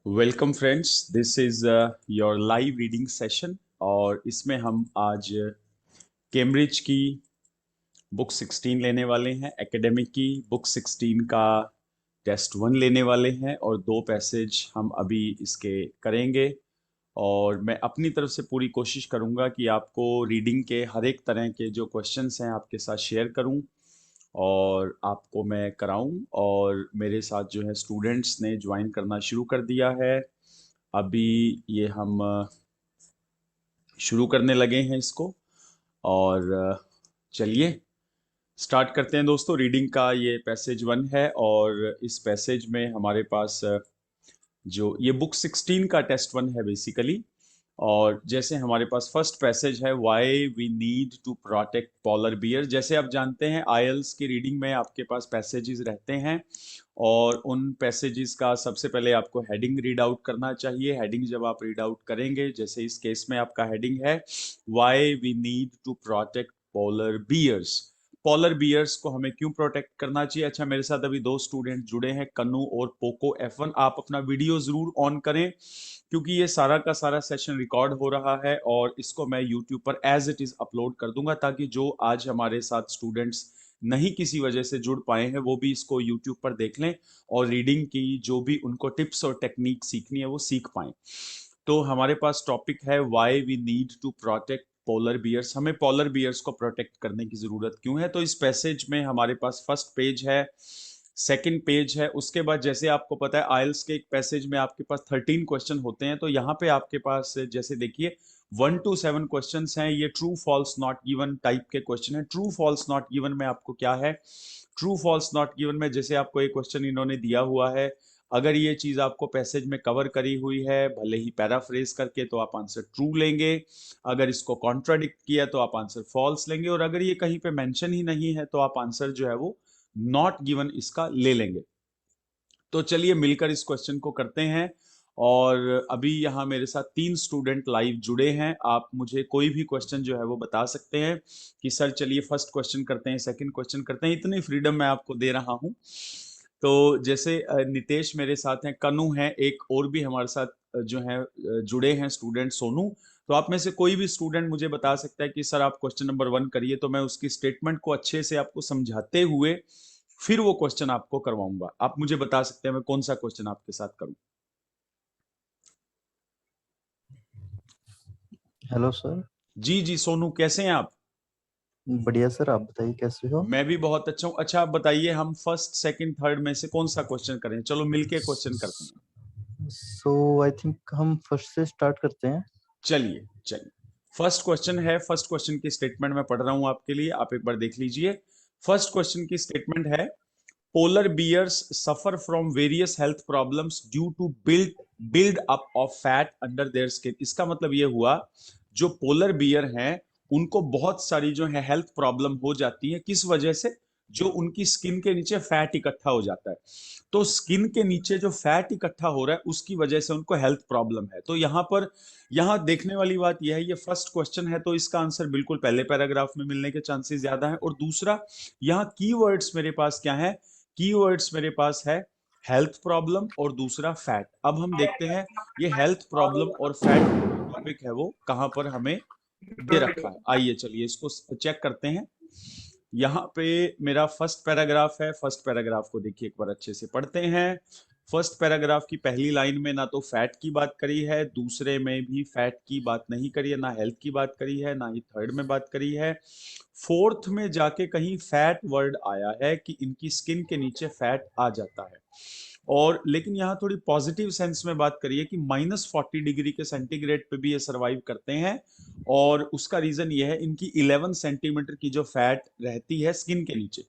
Welcome friends, this is your live reading session. और इसमें हम आज कैम्ब्रिज की बुक 16 लेने वाले हैं। एकेडमिक की बुक 16 का टेस्ट 1 लेने वाले हैं और दो पैसेज हम अभी इसके करेंगे। और मैं अपनी तरफ से पूरी कोशिश करूंगा कि आपको रीडिंग के हर एक तरह के जो क्वेश्चंस हैं आपके साथ शेयर करूं और आपको मैं कराऊं। और मेरे साथ जो है स्टूडेंट्स ने ज्वाइन करना शुरू कर दिया है। अभी ये हम शुरू करने लगे हैं इसको। और चलिए स्टार्ट करते हैं दोस्तों। रीडिंग का ये पैसेज 1 है और इस पैसेज में हमारे पास जो ये बुक 16 का टेस्ट 1 है बेसिकली। और जैसे हमारे पास फर्स्ट पैसेज है, why we need to protect polar bear. जैसे आप जानते हैं आईएलटीएस की रीडिंग में आपके पास पैसेजेस रहते हैं और उन पैसेजेस का सबसे पहले आपको हेडिंग रीड आउट करना चाहिए। हेडिंग जब आप रीड आउट करेंगे, जैसे इस केस में आपका हेडिंग है why we need to protect polar bears. Polar bears को हमें क्यों प्रोटेक्ट करना चाहिए। अच्छा, मेरे साथ अभी दो स्टूडेंट जुड़े हैं, कन्नू और पोको F1। आप अपना वीडियो जरूर ऑन करें क्योंकि ये सारा का सारा सेशन रिकॉर्ड हो रहा है और इसको मैं यूट्यूब पर एज इट इज अपलोड कर दूंगा, ताकि जो आज हमारे साथ स्टूडेंट्स नहीं किसी वजह से जुड़ पाए हैं वो भी इसको यूट्यूब पर देख लें और रीडिंग की जो भी उनको टिप्स और टेक्निक सीखनी है वो सीख पाएं। तो हमारे पास टॉपिक है why we need to protect polar bears. हमें पोलर बियर्स को प्रोटेक्ट करने की जरूरत क्यों है। तो इस पैसेज में हमारे पास फर्स्ट पेज है, सेकंड पेज है। उसके बाद जैसे आपको पता है आइल्स के एक पैसेज में आपके पास 13 क्वेश्चन होते हैं, तो यहाँ पे आपके पास जैसे देखिए 1 to 7 क्वेश्चन हैं। ये true false not given type के क्वेश्चन है। ट्रू फॉल्स नॉट गिवन में आपको क्या है, ट्रू फॉल्स नॉट गिवन में जैसे आपको एक क्वेश्चन इन्होंने दिया हुआ है, अगर ये चीज आपको पैसेज में कवर करी हुई है भले ही पैराफ्रेज करके, तो आप आंसर ट्रू लेंगे। अगर इसको कॉन्ट्राडिक्ट किया तो आप आंसर फॉल्स लेंगे। और अगर ये कहीं पे मेंशन ही नहीं है तो आप आंसर जो है वो नॉट गिवन इसका ले लेंगे। तो चलिए मिलकर इस क्वेश्चन को करते हैं। और अभी यहाँ मेरे साथ 3 स्टूडेंट लाइव जुड़े हैं। आप मुझे कोई भी क्वेश्चन जो है वो बता सकते हैं कि सर चलिए फर्स्ट क्वेश्चन करते हैं, सेकंड क्वेश्चन करते हैं। इतनी फ्रीडम मैं आपको दे रहा हूँ। तो जैसे नितेश मेरे साथ हैं, कनु है, एक और भी हमारे साथ जो है जुड़े हैं स्टूडेंट सोनू। तो आप में से कोई भी स्टूडेंट मुझे बता सकता है कि सर आप क्वेश्चन नंबर 1 करिए, तो मैं उसकी स्टेटमेंट को अच्छे से आपको समझाते हुए फिर वो क्वेश्चन आपको करवाऊंगा। आप मुझे बता सकते हैं मैं कौन सा क्वेश्चन आपके साथ करूं। Hello sir. जी जी सोनू, कैसे हैं आप। बढ़िया सर, आप बताइए कैसे हो। मैं भी बहुत अच्छा हूं। अच्छा आप बताइए हम फर्स्ट सेकंड थर्ड में से कौन सा क्वेश्चन करें। चलो मिलके क्वेश्चन करते हैं। सो आई थिंक हम फर्स्ट से स्टार्ट करते हैं। चलिए चलिए, फर्स्ट क्वेश्चन है। फर्स्ट क्वेश्चन की स्टेटमेंट मैं पढ़ रहा हूं आपके लिए, आप एक बार देख लीजिए। फर्स्ट क्वेश्चन की स्टेटमेंट है polar bears suffer from various health problems due to build up of fat under their skin. इसका मतलब ये हुआ जो पोलर बियर हैं उनको बहुत सारी जो है हेल्थ प्रॉब्लम हो जाती है। किस वजह से, जो उनकी स्किन के नीचे फैट इकट्ठा हो जाता है। तो स्किन के नीचे जो फैट इकट्ठा हो रहा है उसकी वजह से उनको हेल्थ प्रॉब्लम है। तो यहाँ पर यहाँ देखने वाली बात यह है, ये फर्स्ट क्वेश्चन है तो इसका आंसर बिल्कुल पहले पैराग्राफ में मिलने के चांसेस ज्यादा है। और दूसरा, यहाँ कीवर्ड्स मेरे पास क्या है, कीवर्ड्स मेरे पास है हेल्थ प्रॉब्लम और दूसरा फैट। अब हम देखते हैं ये हेल्थ प्रॉब्लम और फैट का जो टॉपिक है वो कहां पर हमें दे रखा है। आइए चलिए इसको चेक करते हैं। यहाँ पे मेरा फर्स्ट पैराग्राफ है। फर्स्ट पैराग्राफ को देखिए एक बार अच्छे से पढ़ते हैं। फर्स्ट पैराग्राफ की पहली लाइन में ना तो फैट की बात करी है, दूसरे में भी फैट की बात नहीं करी है, ना हेल्थ की बात करी है, ना ही थर्ड में बात करी है। फोर्थ में जाके कहीं फैट वर्ड आया है कि इनकी स्किन के नीचे फैट आ जाता है। और लेकिन यहाँ थोड़ी पॉजिटिव सेंस में बात करिए कि -40 डिग्री के सेंटीग्रेड पे भी ये सरवाइव करते हैं। और उसका रीजन ये है इनकी 11 सेंटीमीटर की जो फैट रहती है स्किन के नीचे।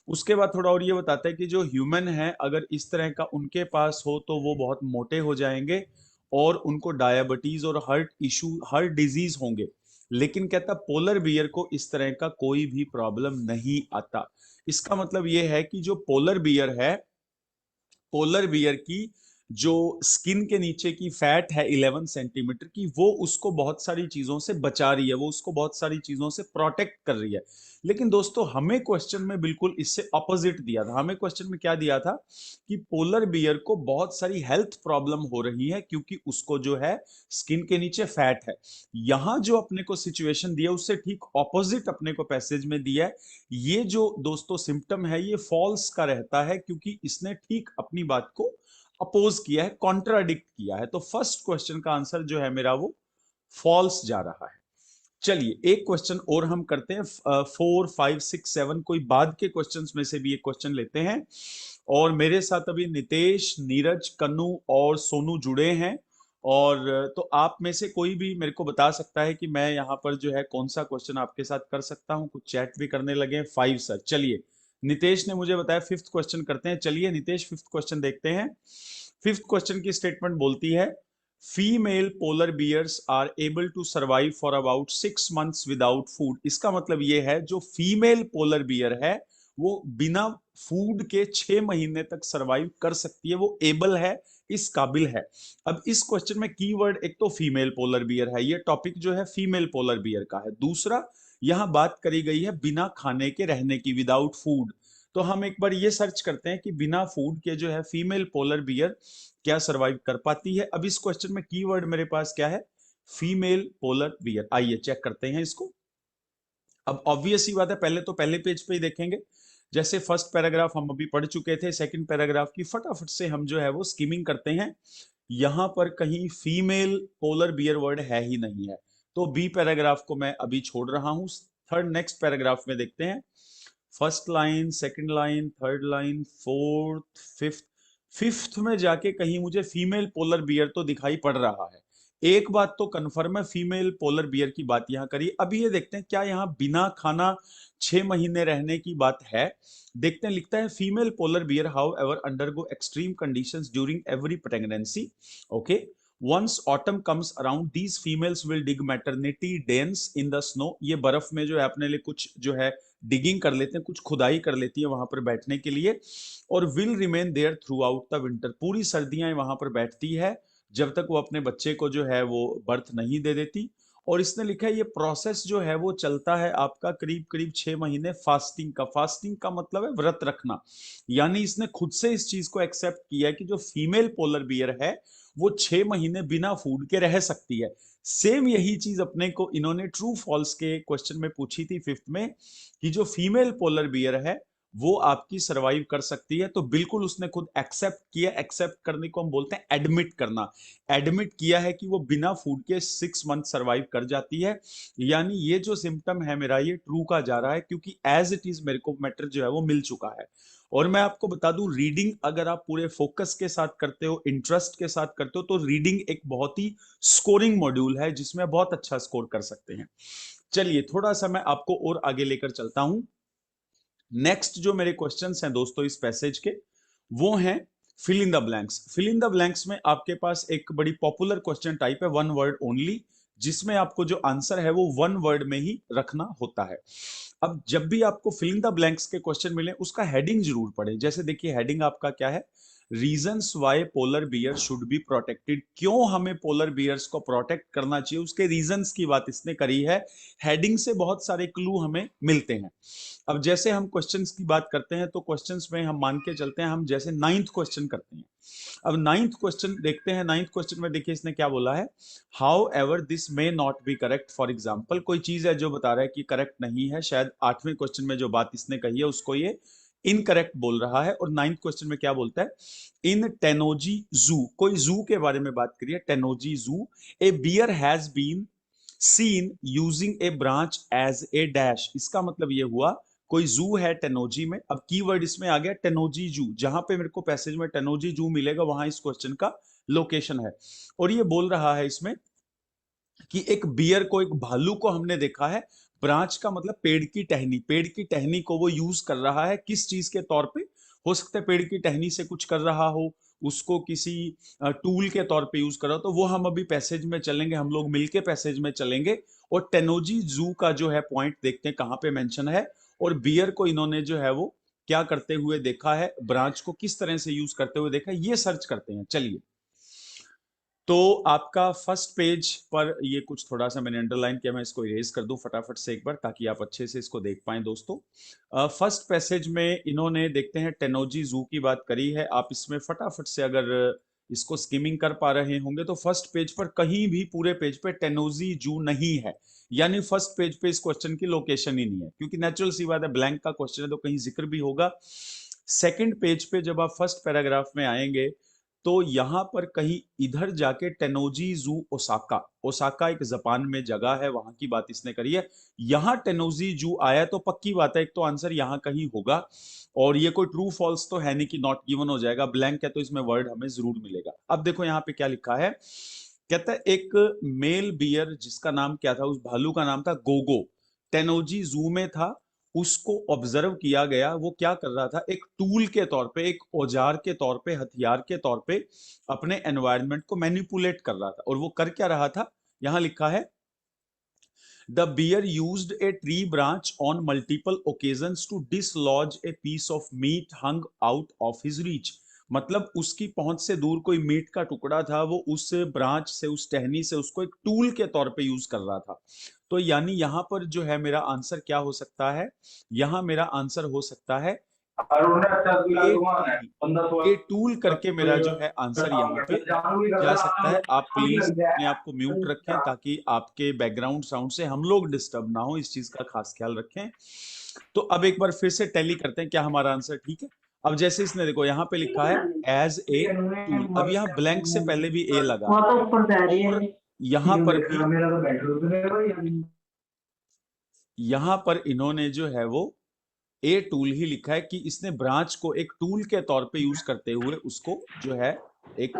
उसके बाद थोड़ा और ये बताता है कि जो ह्यूमन है अगर इस तरह का उनके पास हो तो वो बहुत मोटे हो जाएंगे और उनको डायबिटीज और हार्ट इशू, हार्ट डिजीज होंगे। लेकिन कहता पोलर बियर को इस तरह का कोई भी प्रॉब्लम नहीं आता। इसका मतलब यह है कि जो पोलर बियर है, पोलर बियर की जो स्किन के नीचे की फैट है 11 सेंटीमीटर की, वो उसको बहुत सारी चीजों से बचा रही है, वो उसको बहुत सारी चीजों से प्रोटेक्ट कर रही है। लेकिन दोस्तों हमें क्वेश्चन में बिल्कुल इससे ऑपोजिट दिया था। हमें क्वेश्चन में क्या दिया था कि पोलर बियर को बहुत सारी हेल्थ प्रॉब्लम हो रही है क्योंकि उसको जो है स्किन के नीचे फैट है। यहां जो अपने को सिचुएशन दिया उससे ठीक ऑपोजिट अपने को पैसेज में दिया है। ये जो दोस्तों सिम्टम है ये फॉल्स का रहता है क्योंकि इसने ठीक अपनी बात को अपोज किया है, कॉन्ट्राडिक्ट किया है। तो फर्स्ट क्वेश्चन का आंसर जो है मेरा वो फॉल्स जा रहा है। चलिए एक क्वेश्चन और हम करते हैं, 4, 5, 6, 7 कोई बाद के क्वेश्चंस में से भी एक क्वेश्चन लेते हैं। और मेरे साथ अभी नितेश, नीरज, कन्नू और सोनू जुड़े हैं। और तो आप में से कोई भी मेरे को बता सकता है कि मैं यहाँ पर जो है कौन सा क्वेश्चन आपके साथ कर सकता हूँ। कुछ चैट भी करने लगे। 5 सर, चलिए नितेश ने मुझे बताया फिफ्थ क्वेश्चन करते हैं। चलिए नितेश फिफ्थ क्वेश्चन देखते हैं। फिफ्थ क्वेश्चन की स्टेटमेंट बोलती है female polar bears are able to survive for about 6 months without food. इसका मतलब ये है जो फीमेल पोलर बियर है वो बिना फूड के 6 महीने तक सर्वाइव कर सकती है, वो एबल है, इस काबिल है। अब इस क्वेश्चन में कीवर्ड एक तो फीमेल पोलर बियर है, ये टॉपिक जो है फीमेल पोलर बियर का है। दूसरा यहां बात करी गई है बिना खाने के रहने की, विदाउट फूड। तो हम एक बार ये सर्च करते हैं कि बिना फूड के जो है फीमेल पोलर बियर क्या सरवाइव कर पाती है। अब इस क्वेश्चन में कीवर्ड मेरे पास क्या है, फीमेल पोलर बियर। आइए चेक करते हैं इसको। अब ऑब्वियस ही बात है, पहले तो पहले पेज पे ही देखेंगे। जैसे फर्स्ट पैराग्राफ हम अभी पढ़ चुके थे, सेकंड पैराग्राफ की फटाफट से हम जो है वो स्कीमिंग करते हैं। यहां पर कहीं फीमेल पोलर बियर वर्ड है ही नहीं है, तो बी पैराग्राफ को मैं अभी छोड़ रहा हूं। थर्ड नेक्स्ट पैराग्राफ में देखते हैं। First line, second line, third line, fourth, fifth. Fifth में जाके कहीं मुझे फीमेल पोलर बियर तो दिखाई पड़ रहा है। एक बात तो कन्फर्म है, फीमेल पोलर बियर की बात यहां करी। अभी ये देखते हैं क्या यहां बिना खाना 6 महीने रहने की बात है। देखते हैं, लिखता है female polar bear however undergo extreme conditions during every pregnancy. Okay, once autumn comes around these females will dig maternity dens in the snow. ये बर्फ में जो है अपने लिए कुछ जो है डिगिंग कर लेते हैं, कुछ खुदाई कर लेती है वहां पर बैठने के लिए। और will remain there throughout the winter. पूरी सर्दियां वहां पर बैठती है जब तक वो अपने बच्चे को जो है वो बर्थ नहीं दे देती। और इसने लिखा है ये प्रोसेस जो है वो चलता है आपका करीब करीब 6 महीने फास्टिंग का। फास्टिंग का मतलब है व्रत रखना। यानी इसने खुद से इस चीज को एक्सेप्ट किया है कि जो फीमेल पोलर बियर है वो 6 महीने बिना फूड के रह सकती है। सेम यही चीज अपने को इन्होंने ट्रू फॉल्स के क्वेश्चन में पूछी थी फिफ्थ में, कि जो फीमेल पोलर बियर है वो आपकी सरवाइव कर सकती है। तो बिल्कुल उसने खुद एक्सेप्ट किया। एक्सेप्ट करने को हम बोलते हैं एडमिट करना। एडमिट किया है कि वो बिना फूड के 6 मंथ सरवाइव कर जाती है। यानी ये जो सिम्टम है मेरा ये ट्रू का जा रहा है क्योंकि एज इट इज मेरे को मैटर जो है वो मिल चुका है। और मैं आपको बता दूं, रीडिंग अगर आप पूरे फोकस के साथ करते हो, इंटरेस्ट के साथ करते हो, तो रीडिंग एक बहुत ही स्कोरिंग मॉड्यूल है जिसमें बहुत अच्छा स्कोर कर सकते हैं। चलिए थोड़ा सा मैं आपको और आगे लेकर चलता हूं। नेक्स्ट जो मेरे क्वेश्चंस हैं दोस्तों इस पैसेज के, वो हैं fill in the blanks. Fill in the blanks में आपके पास एक बड़ी पॉपुलर क्वेश्चन टाइप है, 1 वर्ड ओनली, जिसमें आपको जो आंसर है वो 1 वर्ड में ही रखना होता है। अब जब भी आपको फिल इन द ब्लैंक्स के क्वेश्चन मिले उसका हेडिंग जरूर पढ़े। जैसे देखिए हेडिंग आपका क्या है, reasons Y polar bear should be protected. क्यों हमें पोलर बियर्स को प्रोटेक्ट करना चाहिए, उसके रीजंस की बात इसने करी है। हेडिंग से बहुत सारे क्लू हमें मिलते हैं। अब जैसे हम क्वेश्चंस की बात करते हैं तो क्वेश्चंस में हम मान के चलते हैं, हम जैसे 9th क्वेश्चन करते हैं। अब 9th क्वेश्चन देखते हैं। 9th क्वेश्चन में देखिए इसने क्या बोला है, how ever this may not be correct. For example कोई चीज है जो बता रहा है कि करेक्ट नहीं है, शायद 8वें क्वेश्चन में जो बात इसने कही है उसको ये इनकरेक्ट बोल रहा है। और 9th क्वेश्चन में क्या बोलता है, इन टेनोजी जू, कोई जू के बारे में बात करिए, टेनोजी जू, a bear has been seen using a branch as a dash. इसका मतलब ये हुआ कोई जू है टेनोजी में। अब कीवर्ड इसमें आ गया टेनोजी जू, जहां पे मेरे को पैसेज में टेनोजी जू मिलेगा वहां इस क्वेश्चन का लोकेशन है। और ये बोल रहा है इसमें कि एक बियर को, एक भालू को हमने देखा है। ब्रांच का मतलब पेड़ की टहनी, पेड़ की टहनी को वो यूज कर रहा है किस चीज के तौर पे, हो सकता है पेड़ की टहनी से कुछ कर रहा हो, उसको किसी टूल के तौर पे यूज कर रहा हो। तो वो हम अभी पैसेज में चलेंगे, हम लोग मिलके पैसेज में चलेंगे और टेनोजी जू का जो है पॉइंट देखते हैं कहां पे मेंशन है। और बियर को इन्होंने जो है वो क्या करते हुए देखा है, ब्रांच को किस तरह से यूज करते हुए देखा है, ये सर्च करते हैं। चलिए, तो आपका फर्स्ट पेज पर ये कुछ थोड़ा सा मैंने अंडरलाइन किया, मैं इसको इरेज कर दूं फटाफट से एक बार ताकि आप अच्छे से इसको देख पाएं दोस्तों। फर्स्ट पैसेज में इन्होंने, देखते हैं, टेनोजी जू की बात करी है। आप इसमें फटाफट से अगर इसको स्किमिंग कर पा रहे होंगे तो फर्स्ट पेज पर कहीं भी पूरे पेज पे टेनोजी जू नहीं है, यानी फर्स्ट पेज पे इस क्वेश्चन की लोकेशन ही नहीं है, क्योंकि नेचुरल सी बात है, ब्लैंक का क्वेश्चन है तो कहीं जिक्र भी होगा। सेकंड पेज पे जब आप फर्स्ट पैराग्राफ में आएंगे तो यहां पर कहीं इधर जाके टेनोजी जू ओसाका, ओसाका एक जापान में जगह है, वहां की बात इसने करी है। यहां टेनोजी जू आया तो पक्की बात है, एक तो आंसर यहां कहीं होगा, और ये कोई ट्रू फॉल्स तो है नहीं कि नॉट गिवन हो जाएगा, ब्लैंक है तो इसमें वर्ड हमें जरूर मिलेगा। अब देखो यहाँ पे क्या लिखा है, कहता है एक मेल बियर जिसका नाम क्या था, उस भालू का नाम था गोगो, टेनोजी जू में था, उसको ऑब्जर्व किया गया, वो क्या कर रहा था, एक टूल के तौर पे, एक औजार के तौर पे, हथियार के तौर पे अपने एनवायरनमेंट को मैनिपुलेट कर रहा था। और वो कर क्या रहा था, यहां लिखा है the bear used a tree branch on multiple occasions to dislodge a piece of meat hung out of his reach. मतलब उसकी पहुंच से दूर कोई मीट का टुकड़ा था, वो उस ब्रांच से, उस टहनी से उसको एक टूल के तौर पे यूज कर रहा था। तो यानी यहां पर जो है मेरा आंसर क्या हो सकता है, यहां मेरा आंसर हो सकता है ए टूल। ए टूल करके मेरा जो है आंसर यहाँ पे जा सकता है। आप प्लीज अपने आप को म्यूट रखें ताकि आपके बैकग्राउंड साउंड से हम लोग डिस्टर्ब ना हो, इस चीज का खास ख्याल रखें। तो अब एक बार फिर से टैली करते हैं क्या हमारा आंसर ठीक है। अब जैसे इसने देखो यहाँ पे लिखा है एज ए टूल, अब यहाँ ब्लैंक से पहले भी ए लगा है, और यहाँ पर भी, यहाँ पर इन्होंने जो है वो ए टूल ही लिखा है, कि इसने ब्रांच को एक टूल के तौर पे यूज करते हुए उसको जो है एक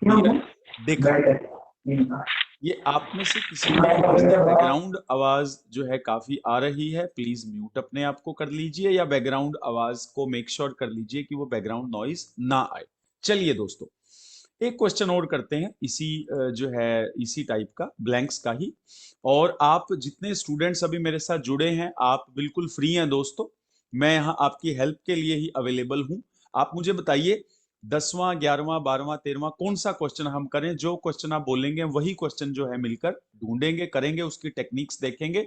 बियर देखा। ये आप में से किसी ने इसने बैकग्राउंड आवाज जो है काफी आ रही है, प्लीज म्यूट अपने आप को कर लीजिए, या बैकग्राउंड आवाज को मेक श्योर कर लीजिए कि वो बैकग्राउंड नॉइज ना आए। चलिए दोस्तों, एक क्वेश्चन और करते हैं इसी जो है इसी टाइप का, ब्लैंक्स का ही। और आप जितने स्टूडेंट्स अभी मेरे साथ जुड़े हैं, आप बिल्कुल फ्री हैं दोस्तों, मैं यहाँ आपकी हेल्प के लिए ही अवेलेबल हूँ। आप मुझे बताइए 10वां 11वां 12वां 13वां कौन सा क्वेश्चन हम करें, जो क्वेश्चन आप बोलेंगे वही क्वेश्चन जो है मिलकर ढूंढेंगे, करेंगे, उसकी टेक्निक्स देखेंगे,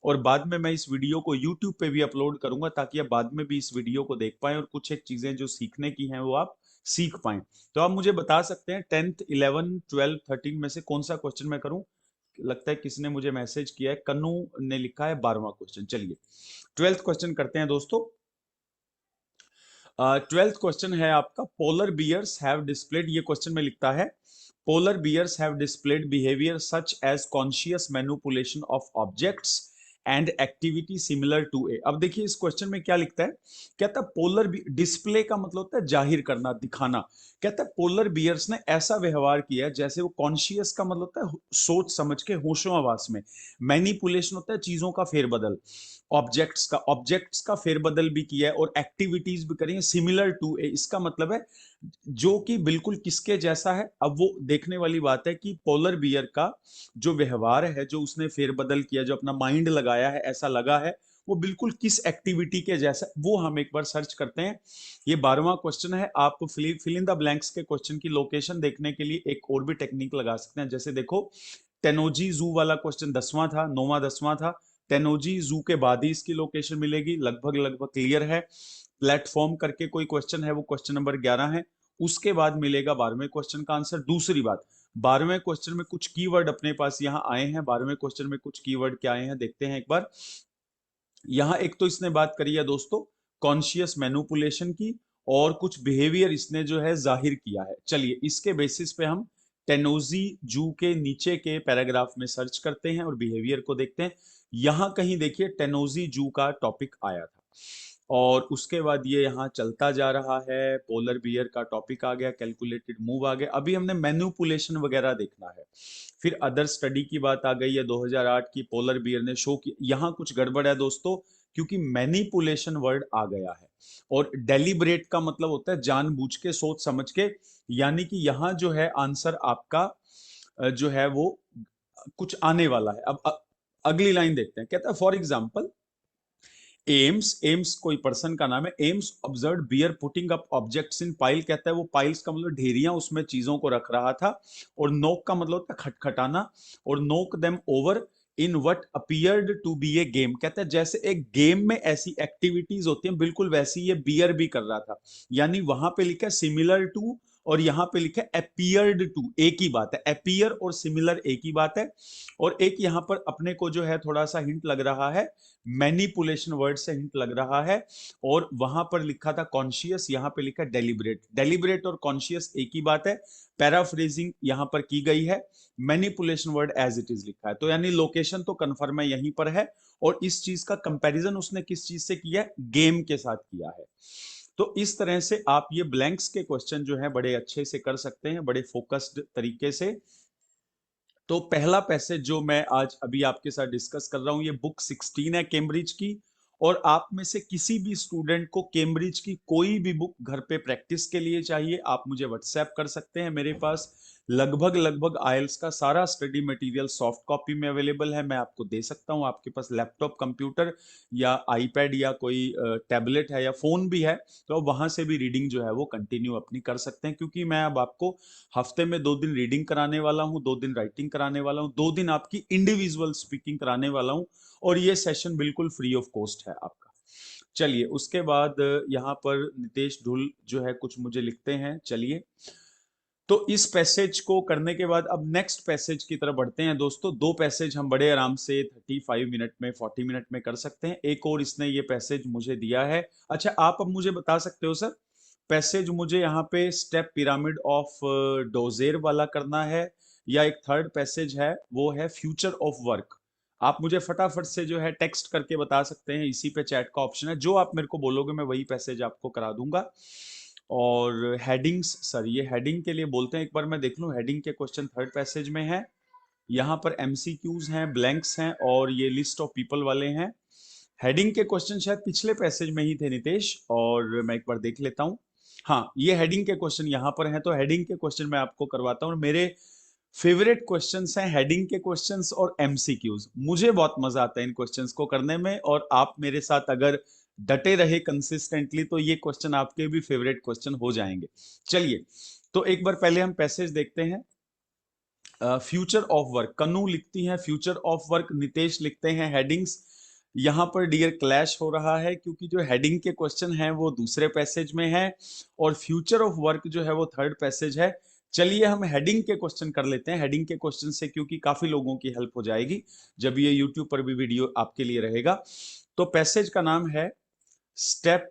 और बाद में मैं इस वीडियो को यूट्यूब पे भी अपलोड करूंगा ताकि आप बाद में भी इस वीडियो को देख पाएं और कुछ एक चीजें जो सीखने की हैं वो आप सीख पाएं। तो आप मुझे बता सकते हैं 10th 11 12 13 में से कौन सा क्वेश्चन मैं करूं। लगता है किसी ने मुझे मैसेज किया है, कन्नू ने लिखा है 12वां क्वेश्चन। चलिए 12th क्वेश्चन करते हैं दोस्तों। 12th क्वेश्चन है आपका, पोलर बियर्स हैव डिस्प्लेड, ये क्वेश्चन में लिखता है polar bears have displayed behaviour such as conscious manipulation of objects and activity similar to a. अब देखिए इस क्वेश्चन में क्या लिखता है, कहता है पोलर डिस्प्ले का मतलब होता है जाहिर करना, दिखाना। कहता है पोलर बियर्स ने ऐसा व्यवहार किया है जैसे वो, कॉन्शियस का मतलब होता है सोच समझ के, होशो हवास में, मैनिपुलेशन होता है चीजों का फेरबदल, ऑब्जेक्ट्स का फेरबदल भी किया है, और एक्टिविटीज भी करी है सिमिलर टू ए, इसका मतलब है जो कि बिल्कुल किसके जैसा है। अब वो देखने वाली बात है कि पोलर बियर का जो व्यवहार है, जो उसने फेरबदल किया, जो अपना माइंड लगाया है, ऐसा लगा है वो बिल्कुल किस एक्टिविटी के जैसा, वो हम एक बार सर्च करते हैं। ये 12वां क्वेश्चन है। आप फिल इन द ब्लैंक्स के क्वेश्चन की लोकेशन देखने के लिए एक और भी टेक्निक लगा सकते हैं। जैसे देखो टेनोजी जू वाला क्वेश्चन 10वां था, 9वां 10वां था, टेनोजी जू के बाद ही इसकी लोकेशन मिलेगी, लगभग लगभग क्लियर है। प्लेटफॉर्म करके कोई क्वेश्चन है, वो क्वेश्चन नंबर 11 है, उसके बाद मिलेगा 12वें क्वेश्चन का आंसर। दूसरी बात, 12वें क्वेश्चन में कुछ कीवर्ड अपने पास यहाँ आए हैं, 12वें क्वेश्चन में कुछ कीवर्ड क्या आए हैं देखते हैं एक बार। यहाँ एक तो इसने बात करी है दोस्तों कॉन्शियस मैनिपुलेशन की, और कुछ बिहेवियर इसने जो है जाहिर किया है। चलिए इसके बेसिस पे हम टेनोजी जू के नीचे के पैराग्राफ में सर्च करते हैं और बिहेवियर को देखते हैं। यहां कहीं देखिए टेनोजी जू का टॉपिक आया था, और उसके बाद ये यहाँ चलता जा रहा है, पोलर बियर का टॉपिक आ गया, कैलकुलेटेड मूव आ गया, अभी हमने मैनिपुलेशन वगैरह देखना है। फिर अदर स्टडी की बात आ गई है 2008 की, पोलर बियर ने शो की। यहाँ कुछ गड़बड़ है दोस्तों, क्योंकि मैनिपुलेशन वर्ड आ गया है, और डेलिब्रेट का मतलब होता है जानबूझ के, सोच समझ के, यानी कि यहाँ जो है आंसर आपका जो है वो कुछ आने वाला है। अब अगली लाइन देखते हैं, कहता है फॉर एग्जाम्पल एम्स कोई पर्सन का नाम है। Ames observe bear putting up objects in pile, कहता है वो पाइल्स का मतलब ढेरियां उसमें चीजों को रख रहा था। और नोक का मतलब होता है खटखटाना, और knock them over in what appeared to be a game, कहता है जैसे एक गेम में ऐसी एक्टिविटीज होती हैं बिल्कुल वैसी ये बियर भी कर रहा था। यानी वहां पे लिखा है सिमिलर टू, और यहां पे लिखा है अपीयर्ड टू, एक ही बात है, अपीयर और सिमिलर एक ही बात है। और एक यहां पर अपने को जो है थोड़ा सा हिंट लग रहा है, मैनिपुलेशन वर्ड से हिंट लग रहा है। और वहां पर लिखा था कॉन्शियस, यहां पे लिखा डेलिबरेट। डेलिबरेट और कॉन्शियस एक ही बात है। पैराफ्रेजिंग यहां पर की गई है, manipulation word as it is लिखा है। तो यानी लोकेशन तो कंफर्म है यहीं पर है, और इस चीज का कंपैरिजन उसने किस चीज से किया है, गेम के साथ किया है। तो इस तरह से आप ये ब्लैंक्स के क्वेश्चन जो है बड़े अच्छे से कर सकते हैं, बड़े फोकस्ड तरीके से। तो पहला पैसेज जो मैं आज अभी आपके साथ डिस्कस कर रहा हूं, ये बुक 16 है कैम्ब्रिज की। और आप में से किसी भी स्टूडेंट को कैम्ब्रिज की कोई भी बुक घर पे प्रैक्टिस के लिए चाहिए, आप मुझे व्हाट्सएप कर सकते हैं। मेरे पास लगभग लगभग आइल्स का सारा स्टडी मटेरियल सॉफ्ट कॉपी में अवेलेबल है, मैं आपको दे सकता हूं। आपके पास लैपटॉप, कंप्यूटर या आईपैड या कोई टैबलेट है या फोन भी है, तो आप वहां से भी रीडिंग जो है वो कंटिन्यू अपनी कर सकते हैं। क्योंकि मैं अब आपको हफ्ते में 2 दिन रीडिंग कराने वाला हूं, 2 दिन राइटिंग कराने वाला हूं, 2 दिन आपकी इंडिविजुअल स्पीकिंग कराने वाला हूं। और ये सेशन बिल्कुल फ्री ऑफ कॉस्ट है आपका। चलिए, उसके बाद यहाँ पर नितेश ढुल जो है कुछ मुझे लिखते हैं। चलिए, तो इस पैसेज को करने के बाद अब नेक्स्ट पैसेज की तरफ बढ़ते हैं दोस्तों। 2 पैसेज हम बड़े आराम से 35 मिनट में, 40 मिनट में कर सकते हैं। एक और इसने ये पैसेज मुझे दिया है। अच्छा, आप अब मुझे बता सकते हो सर, पैसेज मुझे यहाँ पे स्टेप पिरामिड ऑफ डोजेर वाला करना है, या एक थर्ड पैसेज है वो है फ्यूचर ऑफ वर्क। आप मुझे फटाफट से जो है टेक्स्ट करके बता सकते हैं, इसी पे चैट का ऑप्शन है, जो आप मेरे को बोलोगे मैं वही पैसेज आपको करा दूंगा। और हेडिंग्स, सर ये हेडिंग के लिए बोलते हैं, एक बार मैं देख लूं हेडिंग के क्वेश्चन थर्ड पैसेज में है। यहाँ पर एमसीक्यूज हैं, ब्लैंक्स हैं, और ये लिस्ट ऑफ पीपल वाले हैं। हेडिंग के क्वेश्चन शायद पिछले पैसेज में ही थे नितेश, और मैं एक बार देख लेता हूँ। हाँ, ये हेडिंग के क्वेश्चन यहाँ पर हैं, तो हेडिंग के क्वेश्चन मैं आपको करवाता हूँ। मेरे फेवरेट क्वेश्चंस हैं हेडिंग के क्वेश्चंस और एमसीक्यूज। मुझे बहुत मजा आता है इन क्वेश्चंस को करने में, और आप मेरे साथ अगर डटे रहे कंसिस्टेंटली तो ये क्वेश्चन आपके भी फेवरेट क्वेश्चन हो जाएंगे। चलिए, तो एक बार पहले हम पैसेज देखते हैं। फ्यूचर ऑफ वर्क, कन्नू लिखती हैं फ्यूचर ऑफ वर्क, नितेश लिखते हैं हेडिंग्स। यहाँ पर डियर क्लैश हो रहा है, क्योंकि जो हेडिंग के क्वेश्चन हैं वो दूसरे पैसेज में है, और फ्यूचर ऑफ वर्क जो है वो थर्ड पैसेज है। चलिए, हम हेडिंग के क्वेश्चन कर लेते हैं। हेडिंग के क्वेश्चन से क्योंकि काफी लोगों की हेल्प हो जाएगी जब ये यूट्यूब पर भी वीडियो आपके लिए रहेगा। तो पैसेज का नाम है स्टेप,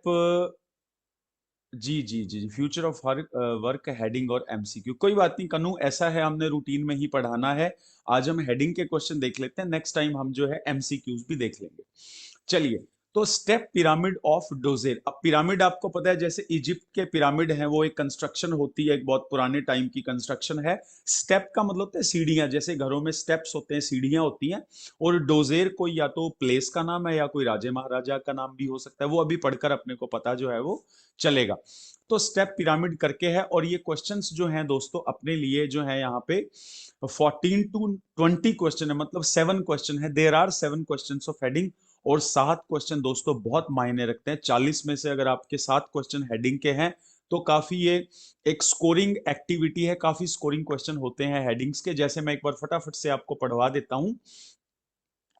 जी जी जी, फ्यूचर ऑफ वर्क, हेडिंग और एमसीक्यू। कोई बात नहीं कन्नू, ऐसा है हमने रूटीन में ही पढ़ाना है। आज हम हेडिंग के क्वेश्चन देख लेते हैं, नेक्स्ट टाइम हम जो है एमसीक्यूज भी देख लेंगे। चलिए, तो स्टेप पिरामिड ऑफ डोजेर। अब पिरामिड आपको पता है जैसे इजिप्ट के पिरामिड हैं, वो एक कंस्ट्रक्शन होती है, एक बहुत पुराने टाइम की कंस्ट्रक्शन है। स्टेप का मतलब होता है सीढ़ियां, जैसे घरों में स्टेप्स होते हैं, सीढ़ियां होती हैं। और डोजेर कोई या तो प्लेस का नाम है या कोई राजे महाराजा का नाम भी हो सकता है, वो अभी पढ़कर अपने को पता जो है वो चलेगा। तो स्टेप पिरामिड करके है, और ये क्वेश्चंस जो हैं दोस्तों अपने लिए जो है यहाँ पे 14 to 20 क्वेश्चन है, मतलब 7 क्वेश्चन है। There are 7 question of heading, और 7 क्वेश्चन दोस्तों बहुत मायने रखते हैं। 40 में से अगर आपके 7 क्वेश्चन हेडिंग के हैं तो काफी ये एक स्कोरिंग एक्टिविटी है, काफी स्कोरिंग क्वेश्चन होते हैं हेडिंग्स के। जैसे मैं एक बार फटाफट से आपको पढ़वा देता हूं,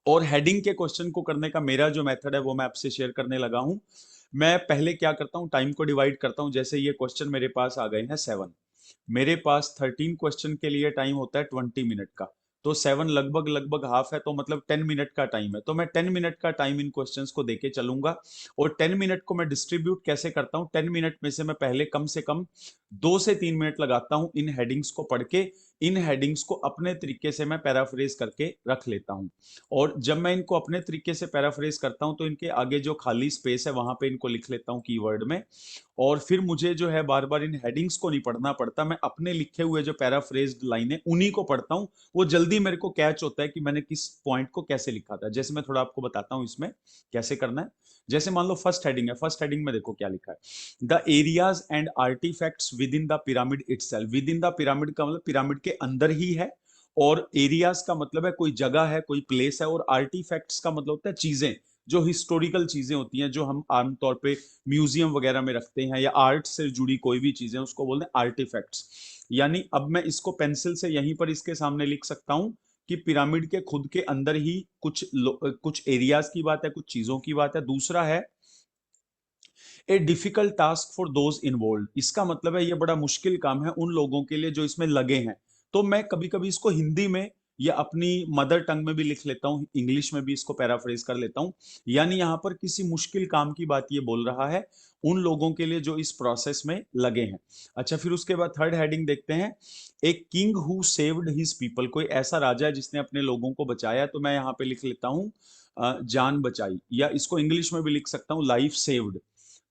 और हेडिंग के क्वेश्चन को करने का मेरा जो मेथड है वो मैं आपसे शेयर करने लगा हूं। मैं पहले क्या करता हूं, टाइम को डिवाइड करता हूं। जैसे ये क्वेश्चन मेरे पास आ गए हैं 7, मेरे पास 13 क्वेश्चन के लिए टाइम होता है 20 मिनट का। तो 7 लगभग लगभग हाफ है, तो मतलब 10 मिनट का टाइम है। तो मैं 10 मिनट का टाइम इन क्वेश्चंस को देके चलूंगा। और 10 मिनट को मैं डिस्ट्रीब्यूट कैसे करता हूं, 10 मिनट में से मैं पहले कम से कम 2 से 3 मिनट लगाता हूं इन हेडिंग्स को पढ़ के। इन हेडिंग्स को अपने तरीके से मैं पैराफ्रेज करके रख लेता हूं। और जब मैं इनको अपने तरीके से पैराफ्रेज करता हूं तो इनके आगे जो खाली स्पेस है वहां पे इनको लिख लेता हूं कीवर्ड में। और फिर मुझे जो है बार बार इन हेडिंग्स को नहीं पढ़ना पड़ता, मैं अपने लिखे हुए जो पैराफ्रेज्ड लाइन है उन्हीं को पढ़ता हूं। वो जल्दी मेरे को कैच होता है कि मैंने किस पॉइंट को कैसे लिखा था। जैसे मैं थोड़ा आपको बताता हूं इसमें कैसे करना है। जैसे मान लो फर्स्ट हेडिंग है, फर्स्ट हेडिंग में देखो क्या लिखा है, the areas and artifacts within the pyramid itself. Within the pyramid का मतलब पिरामिड के अंदर ही है, और एरियाज का मतलब है कोई जगह है, कोई प्लेस है, और आर्टिफैक्ट्स का मतलब होता है चीजें जो हिस्टोरिकल चीजें होती हैं, जो हम आमतौर पे म्यूजियम वगैरह में रखते हैं, या आर्ट से जुड़ी कोई भी चीजें, उसको बोलते हैं आर्टिफैक्ट्स। यानी अब मैं इसको पेंसिल से यहीं पर इसके सामने लिख सकता हूं कि पिरामिड के खुद के अंदर ही कुछ एरियाज की बात है, कुछ चीजों की बात है। दूसरा है a difficult task for those involve, इसका मतलब है ये बड़ा मुश्किल काम है उन लोगों के लिए जो इसमें लगे हैं। तो मैं कभी कभी इसको हिंदी में या अपनी मदर टंग में भी लिख लेता हूँ, इंग्लिश में भी इसको पैराफ्रेज कर लेता हूँ। यानी यहाँ पर किसी मुश्किल काम की बात ये बोल रहा है उन लोगों के लिए जो इस प्रोसेस में लगे हैं। अच्छा, फिर उसके बाद थर्ड हेडिंग देखते हैं, एक king who saved his people, कोई ऐसा राजा है जिसने अपने लोगों को बचाया। तो मैं यहाँ पे लिख लेता हूँ जान बचाई, या इसको इंग्लिश में भी लिख सकता हूँ लाइफ सेव्ड।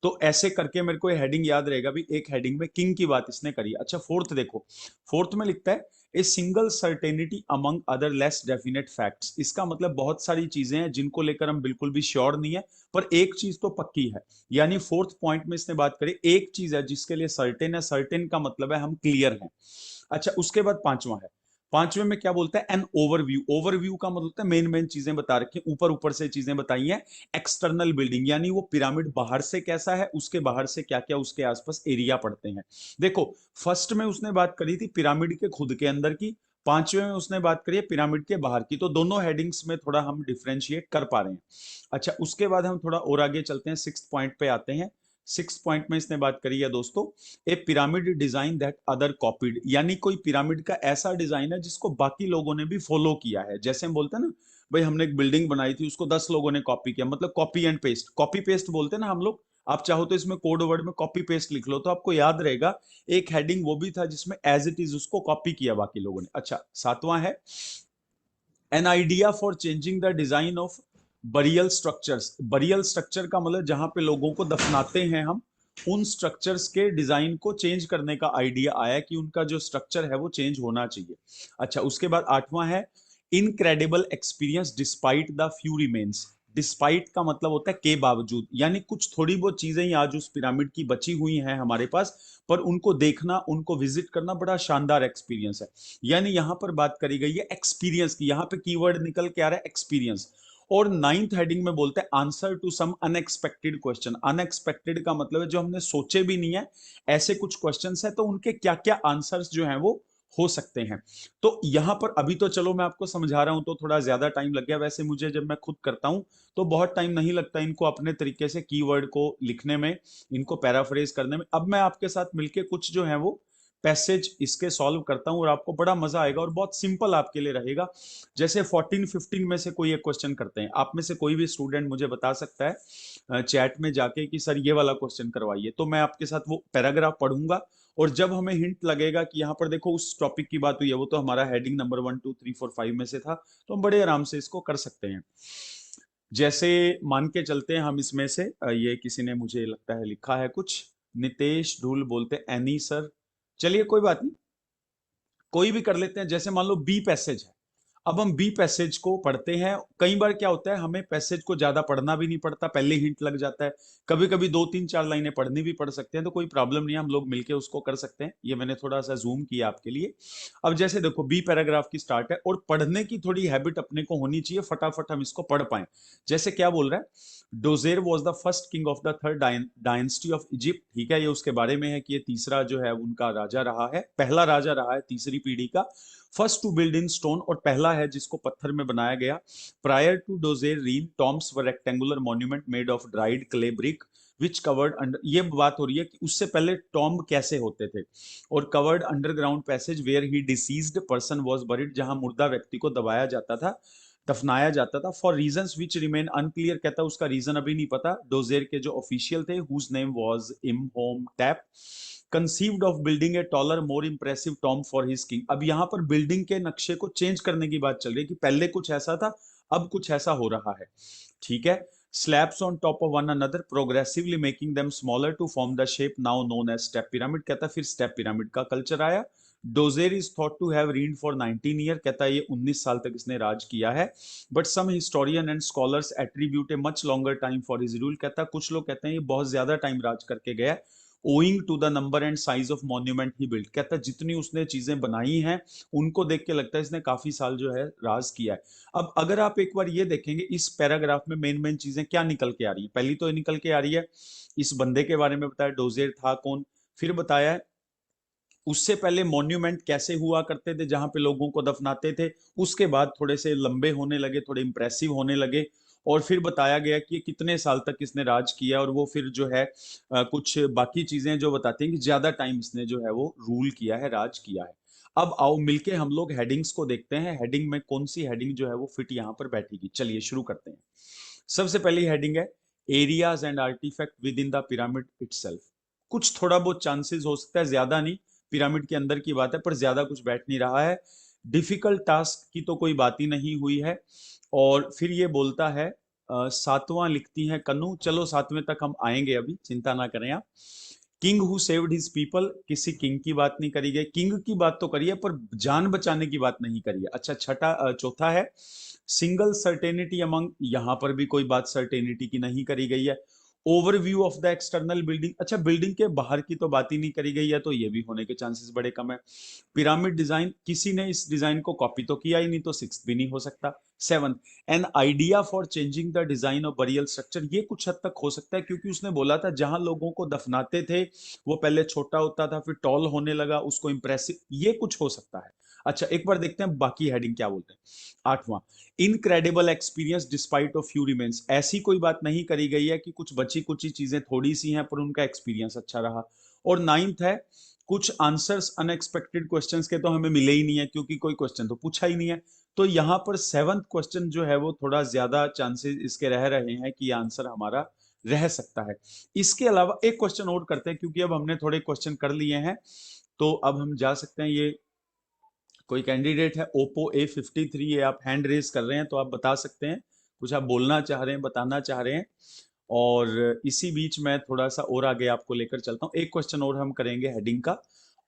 तो ऐसे करके मेरे को ये हेडिंग याद रहेगा भी, एक हेडिंग में किंग की बात इसने करी। अच्छा, फोर्थ देखो, फोर्थ में लिखता है a single certainty among other less definite facts. इसका मतलब बहुत सारी चीजें हैं जिनको लेकर हम बिल्कुल भी श्योर नहीं है, पर एक चीज तो पक्की है। यानी फोर्थ पॉइंट में इसने बात करी, एक चीज है जिसके लिए सर्टेन है, सर्टेन का मतलब है हम क्लियर हैं। अच्छा, उसके बाद पांचवा है, पांचवे में क्या बोलता है, एन ओवरव्यू। ओवरव्यू का मतलब होता है मेन मेन चीजें बता रखी, ऊपर ऊपर से चीजें बताई हैं। एक्सटर्नल बिल्डिंग, यानी वो पिरामिड बाहर से कैसा है, उसके बाहर से क्या क्या उसके आसपास एरिया पड़ते हैं। देखो, फर्स्ट में उसने बात करी थी पिरामिड के खुद के अंदर की, पांचवे में उसने बात करी है पिरामिड के बाहर की। तो दोनों हेडिंग्स में थोड़ा हम डिफ्रेंशिएट कर पा रहे हैं। अच्छा, उसके बाद हम थोड़ा और आगे चलते हैं, सिक्स पॉइंट पे आते हैं। सिक्स पॉइंट में इसने बात करी है दोस्तों, a pyramid design that other copied, यानी कोई पिरामिड का ऐसा डिजाइन है जिसको बाकी लोगों ने भी फॉलो किया है। जैसे हम बोलते हैं ना, भाई हमने एक बिल्डिंग बनाई थी, उसको 10 लोगों ने कॉपी किया, मतलब copy and paste, copy paste बोलते हैं ना हम लोग। आप चाहो तो इसमें कोड वर्ड में कॉपी पेस्ट लिख लो, तो आपको याद रहेगा एक हेडिंग वो भी था जिसमें एज इट इज उसको कॉपी किया बाकी लोगों ने। अच्छा, सातवां है an idea for changing the design of burial structures. Burial structure का मतलब जहां पे लोगों को दफनाते हैं हम, उन स्ट्रक्चर्स के डिजाइन को चेंज करने का आइडिया आया कि उनका जो स्ट्रक्चर है वो चेंज होना चाहिए। अच्छा, उसके बाद आठवां है incredible experience despite the few remains. Despite का मतलब होता है के बावजूद, यानी कुछ थोड़ी बहुत चीजें ही आज उस पिरामिड की बची हुई हैं हमारे पास, पर उनको देखना, उनको विजिट करना बड़ा शानदार एक्सपीरियंस है। यानी यहां पर बात करी गई है एक्सपीरियंस की, यहां पे कीवर्ड निकल के आ रहा है एक्सपीरियंस। और नाइन्थ हेडिंग में बोलते हैं answer to some unexpected question. Unexpected का मतलब है जो हमने सोचे भी नहीं है, ऐसे कुछ क्वेश्चंस है, तो उनके क्या क्या आंसर्स जो हैं वो हो सकते हैं। तो यहां पर अभी तो चलो मैं आपको समझा रहा हूं तो थोड़ा ज्यादा टाइम लग गया, वैसे मुझे जब मैं खुद करता हूं तो बहुत टाइम नहीं लगता इनको अपने तरीके से कीवर्ड को लिखने में, इनको पैराफ्रेज करने में। अब मैं आपके साथ मिलके कुछ जो है वो पैसेज इसके सॉल्व करता हूं और आपको बड़ा मजा आएगा और बहुत सिंपल आपके लिए रहेगा। जैसे 14-15 में से कोई एक क्वेश्चन करते हैं, आप में से कोई भी स्टूडेंट मुझे बता सकता है चैट में जाके कि सर ये वाला क्वेश्चन करवाइए, तो मैं आपके साथ वो पैराग्राफ पढ़ूंगा। और जब हमें हिंट लगेगा कि यहाँ पर देखो उस टॉपिक की बात हुई है, वो तो हमारा हेडिंग नंबर 1 2 3 4 5 में से था, तो हम बड़े आराम से इसको कर सकते हैं। जैसे मान के चलते हैं हम इसमें से ये किसी ने मुझे लगता है लिखा है कुछ, नितेश धूल बोलते एनी सर, चलिए कोई बात नहीं, कोई भी कर लेते हैं। जैसे मान लो बी पैसेज है, अब हम बी पैसेज को पढ़ते हैं। कई बार क्या होता है, हमें पैसेज को ज्यादा पढ़ना भी नहीं पड़ता, पहले हिंट लग जाता है। कभी कभी 2 3 4 लाइनें पढ़नी भी पड़ सकते हैं, तो कोई प्रॉब्लम नहीं है, हम लोग मिलके उसको कर सकते हैं। ये मैंने थोड़ा सा जूम किया आपके लिए। अब जैसे देखो बी पैराग्राफ की स्टार्ट है, और पढ़ने की थोड़ी हैबिट अपने को होनी चाहिए, फटाफट हम इसको पढ़ पाए। जैसे क्या बोल रहा है, Djoser was the first king of the third dynasty of Egypt. ठीक है, ये उसके बारे में है कि ये तीसरा जो है उनका राजा रहा है, पहला राजा रहा है तीसरी पीढ़ी का। First to build in stone, और पहला है जिसको पत्थर में बनाया गया। Prior to Djoser reign tombs were rectangular monument made of dried clay brick which covered under, ये बात हो रही है कि उससे पहले टॉम्ब कैसे होते थे। और covered underground passage where he deceased person was buried, जहां मुर्दा व्यक्ति को दबाया जाता था, दफनाया जाता था। For reasons which remain unclear, कहता उसका रीजन अभी नहीं पता। डोजेर के जो ऑफिशियल थे, whose name was Imhotep, conceived of building a taller more impressive tomb for his king. अब यहाँ पर बिल्डिंग के नक्शे को चेंज करने की बात चल रही है कि पहले कुछ ऐसा था, अब कुछ ऐसा हो रहा है। ठीक है, slabs on top of one another progressively making them smaller to form the shape now known as step pyramid. कहता फिर स्टेप पिरामिड का कल्चर आया। Djoser is thought to have reigned for 19 year, कहता है ये 19 साल तक इसने राज किया है। But some historian and scholars attribute a much longer time for his rule, कहता कुछ लोग कहते हैं ये बहुत ज्यादा टाइम राज करके गया है। Owing to the number and size of monument he built. कहता है जितनी उसने चीजें बनाई हैं उनको देख के लगता है इसने काफी साल जो है राज किया है। अब अगर आप एक बार ये देखेंगे इस पैराग्राफ में मेन मेन चीजें क्या निकल के आ रही है, पहली तो ये निकल के आ रही है इस बंदे के बारे में बताया, डोजेर था कौन, फिर बताया है उससे पहले मॉन्यूमेंट कैसे हुआ करते थे जहां पे लोगों को दफनाते थे, उसके बाद थोड़े से लंबे होने लगे, थोड़े इंप्रेसिव होने लगे, और फिर बताया गया कि कितने साल तक इसने राज किया, और वो फिर जो है कुछ बाकी चीजें जो बताती हैं कि ज्यादा टाइम इसने जो है वो रूल किया है, राज किया है। अब आओ मिलके हम लोग हेडिंग्स को देखते हैं, हेडिंग में कौन सी हेडिंग जो है वो फिट यहाँ पर बैठेगी। चलिए शुरू करते हैं। सबसे पहली हेडिंग है areas and artifact within the pyramid itself. कुछ थोड़ा बहुत चांसेस हो सकता है, ज्यादा नहीं, पिरामिड के अंदर की बात है पर ज्यादा कुछ बैठ नहीं रहा है। डिफिकल्ट टास्क की तो कोई बात ही नहीं हुई है। और फिर ये बोलता है सातवां लिखती है कन्नू, चलो सातवें तक हम आएंगे, अभी चिंता ना करें आप। King who saved his people, किसी किंग की बात नहीं करी गई, किंग की बात तो करी है पर जान बचाने की बात नहीं करी है। अच्छा चौथा है सिंगल सर्टेनिटी अमंग, यहां पर भी कोई बात सर्टेनिटी की नहीं करी गई है। Overview of the external building, अच्छा बिल्डिंग के बाहर की तो बात ही नहीं करी गई है, तो ये भी होने के चांसेस बड़े कम है। पिरामिड डिजाइन, किसी ने इस डिजाइन को कॉपी तो किया ही नहीं, तो सिक्स भी नहीं हो सकता। Seven, an idea for changing the design of burial structure, ये कुछ हद तक हो सकता है क्योंकि उसने बोला था जहां लोगों को दफनाते थे वो पहले छोटा होता था फिर टॉल होने लगा, उसको इंप्रेसिव, ये कुछ हो सकता है। अच्छा एक बार देखते हैं बाकी हेडिंग क्या बोलते हैं। आठवां, incredible experience despite of few remains, ऐसी कोई बात नहीं करी गई है कि कुछ बची कुची चीजें थोड़ी सी हैं पर उनका एक्सपीरियंस अच्छा रहा। और नाइन्थ है कुछ आंसर्स अनएक्सपेक्टेड क्वेश्चंस के तो हमें मिले ही नहीं है क्योंकि कोई क्वेश्चन तो पूछा ही नहीं है। तो यहां पर सेवंथ क्वेश्चन जो है वो थोड़ा ज्यादा चांसेस इसके रह रहे हैं कि आंसर हमारा रह सकता है। इसके अलावा एक क्वेश्चन और करते हैं क्योंकि अब हमने थोड़े क्वेश्चन कर लिए हैं, तो अब हम जा सकते हैं। ये कोई कैंडिडेट है ओप्पो A53, ये आप हैंड रेज कर रहे हैं तो आप बता सकते हैं, कुछ आप बोलना चाह रहे हैं, बताना चाह रहे हैं। और इसी बीच मैं थोड़ा सा और आगे आपको लेकर चलता हूं, एक क्वेश्चन और हम करेंगे हेडिंग का।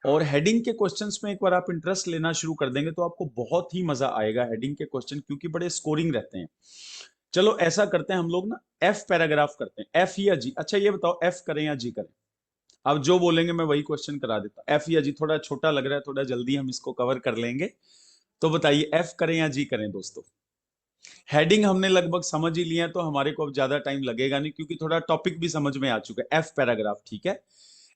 और हेडिंग के क्वेश्चंस में एक बार आप इंटरेस्ट लेना शुरू कर देंगे तो आपको बहुत ही मजा आएगा हेडिंग के क्वेश्चन, क्योंकि बड़े स्कोरिंग रहते हैं। चलो ऐसा करते हैं हम लोग ना, एफ पैराग्राफ करते हैं, एफ या जी। अच्छा ये बताओ एफ करें या जी करें? अब जो बोलेंगे मैं वही क्वेश्चन करा देता, एफ या जी। थोड़ा छोटा लग रहा है, थोड़ा जल्दी हम इसको कवर कर लेंगे, तो बताइए एफ करें या जी करें दोस्तों? हेडिंग हमने लगभग समझ ही लिया है, तो हमारे को अब ज्यादा टाइम लगेगा नहीं क्योंकि थोड़ा टॉपिक भी समझ में आ चुका है। एफ पैराग्राफ ठीक है,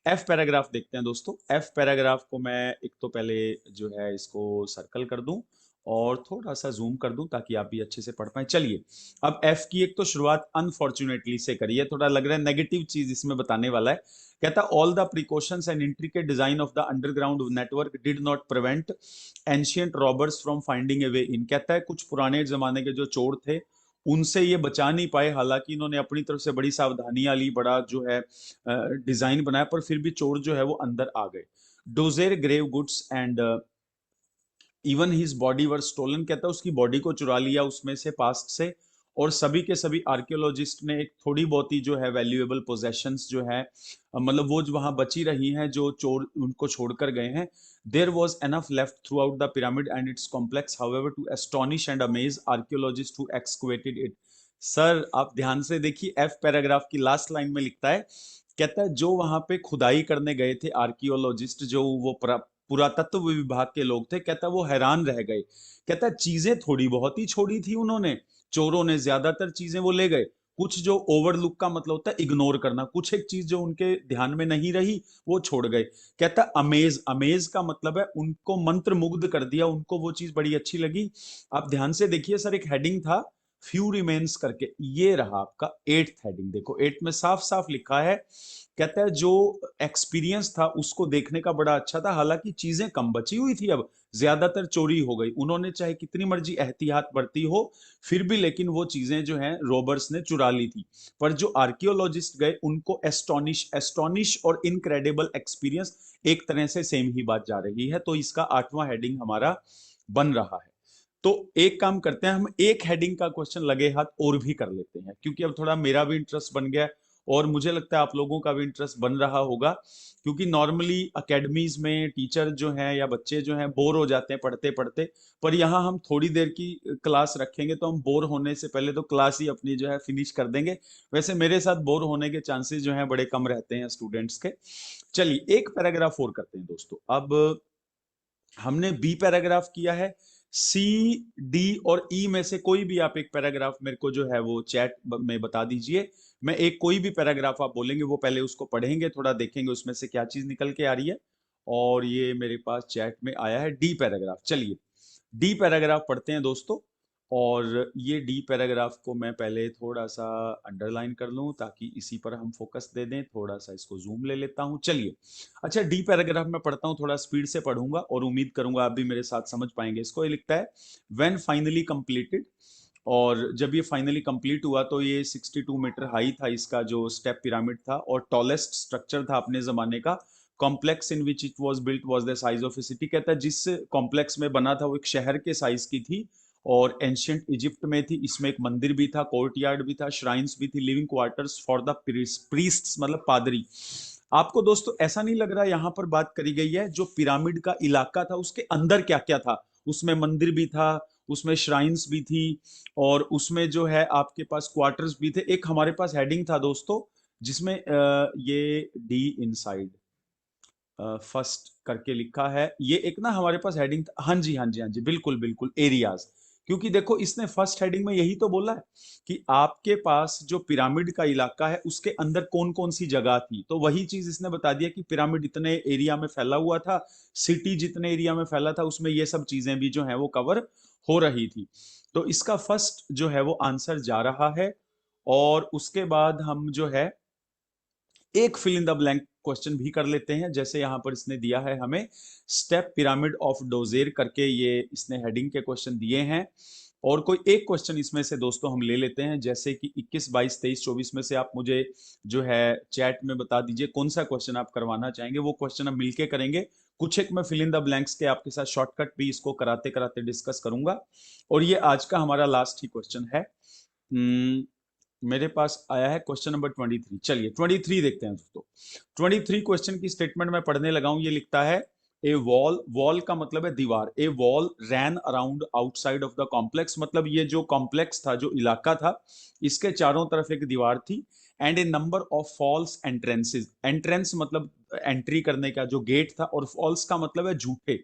एफ पैराग्राफ देखते हैं दोस्तों। एफ पैराग्राफ को मैं एक तो पहले जो है इसको सर्कल कर दूं और थोड़ा सा जूम कर दूं ताकि आप भी अच्छे से पढ़ पाए। चलिए अब एफ की एक तो शुरुआत अनफॉर्चुनेटली से करिए, थोड़ा लग रहा है नेगेटिव चीज इसमें बताने वाला है। कहता all the precautions and intricate design of the underground network did not prevent ancient robbers from finding a way in. कहता है कुछ पुराने जमाने के जो चोर थे उनसे ये बचा नहीं पाए, हालांकि इन्होंने अपनी तरफ से बड़ी सावधानियां ली, बड़ा जो है डिजाइन बनाया, पर फिर भी चोर जो है वो अंदर आ गए। Djoser grave goods and even his body were stolen, कहता है उसकी बॉडी को चुरा लिया उसमें से पास्ट से। और सभी के सभी आर्कियोलॉजिस्ट ने एक थोड़ी बहुत ही जो है वैल्यूएबल पोजेशंस जो है मतलब वो जो वहां बची रही हैं जो चोर उनको छोड़कर गए हैं। There was enough left throughout the pyramid and its complex however to astonish and amaze archaeologist who excavated it. Sir आप ध्यान से देखिए, एफ पैराग्राफ की लास्ट लाइन में लिखता है, कहता है जो वहां पे खुदाई करने गए थे आर्कियोलॉजिस्ट, जो वो पुरातत्व विभाग के लोग थे, कहता वो हैरान रह गए। कहता चीजें थोड़ी बहुत ही छोड़ी थी उन्होंने, चोरों ने ज्यादातर चीजें वो ले गए। कुछ जो ओवरलुक का मतलब होता है इग्नोर करना, कुछ एक चीज जो उनके ध्यान में नहीं रही वो छोड़ गए। कहता अमेज, अमेज का मतलब है उनको मंत्र मुग्ध कर दिया, उनको वो चीज बड़ी अच्छी लगी। आप ध्यान से देखिए सर, एक हेडिंग था फ्यू रिमेन्स करके, ये रहा आपका एट्थ हेडिंग। देखो एट में साफ साफ लिखा है, कहता है जो एक्सपीरियंस था उसको देखने का बड़ा अच्छा था, हालांकि चीजें कम बची हुई थी, अब ज्यादातर चोरी हो गई। उन्होंने चाहे कितनी मर्जी एहतियात बरती हो फिर भी लेकिन वो चीजें जो हैं रोबर्स ने चुरा ली थी। पर जो आर्कियोलॉजिस्ट गए उनको एस्टोनिश, एस्टोनिश और इनक्रेडिबल एक्सपीरियंस एक तरह से सेम ही बात जा रही है, तो इसका आठवां हेडिंग हमारा बन रहा है। तो एक काम करते हैं, हम एक हेडिंग का क्वेश्चन लगे हाथ और भी कर लेते हैं क्योंकि अब थोड़ा मेरा भी इंटरेस्ट बन गया और मुझे लगता है आप लोगों का भी इंटरेस्ट बन रहा होगा, क्योंकि नॉर्मली अकेडमीज में टीचर जो हैं या बच्चे जो हैं बोर हो जाते हैं पढ़ते पढ़ते, पर यहाँ हम थोड़ी देर की क्लास रखेंगे तो हम बोर होने से पहले तो क्लास ही अपनी जो है फिनिश कर देंगे। वैसे मेरे साथ बोर होने के चांसेस जो हैं बड़े कम रहते हैं स्टूडेंट्स के। चलिए एक पैराग्राफ और करते हैं दोस्तों। अब हमने बी पैराग्राफ किया है, सी, डी और ई में से कोई भी आप एक पैराग्राफ मेरे को जो है वो चैट में बता दीजिए। मैं एक कोई भी पैराग्राफ आप बोलेंगे वो पहले उसको पढ़ेंगे, थोड़ा देखेंगे उसमें से क्या चीज निकल के आ रही है। और ये मेरे पास चैट में आया है डी पैराग्राफ। चलिए डी पैराग्राफ पढ़ते हैं दोस्तों। और ये डी पैराग्राफ को मैं पहले थोड़ा सा अंडरलाइन कर लूं ताकि इसी पर हम फोकस दे दें। थोड़ा सा इसको जूम ले लेता हूं। चलिए अच्छा, डी पैराग्राफ में पढ़ता हूं, थोड़ा स्पीड से पढ़ूंगा और उम्मीद करूंगा आप भी मेरे साथ समझ पाएंगे इसको। ये लिखता है व्हेन फाइनली कंप्लीटेड। और जब ये फाइनली कंप्लीट हुआ तो ये 62 मीटर हाई था इसका जो स्टेप पिरामिड था, और टॉलेस्ट स्ट्रक्चर था अपने जमाने का। Complex in which it was built was the size of A city. कहता है जिस कॉम्प्लेक्स में बना था वो एक शहर के साइज की थी, और एंशियंट इजिप्ट में थी। इसमें एक मंदिर भी था, कोर्ट यार्ड भी था, श्राइन्स भी थी, living quarters for the priests मतलब पादरी। आपको दोस्तों ऐसा नहीं लग रहा यहाँ पर बात करी गई है जो पिरामिड का इलाका था उसके अंदर क्या क्या था? उसमें मंदिर भी था, उसमें श्राइन्स भी थी, और उसमें जो है आपके पास क्वार्टर्स भी थे। एक हमारे पास हेडिंग था दोस्तों जिसमें ये डी इनसाइड फर्स्ट करके लिखा है। ये एक ना हमारे पास हेडिंग था। हाँ जी हाँ जी हाँ जी, बिल्कुल बिल्कुल, एरियाज। क्योंकि देखो इसने फर्स्ट हेडिंग में यही तो बोला है कि आपके पास जो पिरामिड का इलाका है उसके अंदर कौन कौन सी जगह थी, तो वही चीज इसने बता दिया कि पिरामिड इतने एरिया में फैला हुआ था, सिटी जितने एरिया में फैला था उसमें ये सब चीजें भी जो है वो कवर हो रही थी। तो इसका फर्स्ट जो है वो आंसर जा रहा है। और उसके बाद हम जो है एक fill in the blank question भी कर लेते हैं। जैसे यहां पर इसने दिया है हमें स्टेप पिरामिड ऑफ डोजेर करके, ये इसने हेडिंग के क्वेश्चन दिए हैं। और कोई एक क्वेश्चन इसमें से दोस्तों हम ले लेते हैं, जैसे कि 21, 22, 23, 24 में से आप मुझे जो है चैट में बता दीजिए कौन सा क्वेश्चन आप करवाना चाहेंगे। वो क्वेश्चन हम मिलके करेंगे। कुछ एक मैं फिल इन द ब्लैंक्स के आपके साथ शॉर्टकट भी इसको कराते कराते डिस्कस करूंगा। और ये आज का हमारा लास्ट ही क्वेश्चन है। मेरे पास आया है क्वेश्चन नंबर 23। चलिए 23 देखते हैं दोस्तों। 23 क्वेश्चन की स्टेटमेंट मैं पढ़ने लगा हूं। ये लिखता है ए वॉल, वॉल का मतलब है दीवार, a wall ran around outside of the complex, मतलब ये जो कॉम्प्लेक्स था जो इलाका था इसके चारों तरफ एक दीवार थी। And a number of false entrances, entrance मतलब एंट्री करने का जो गेट था, और फॉल्स का मतलब है झूठे,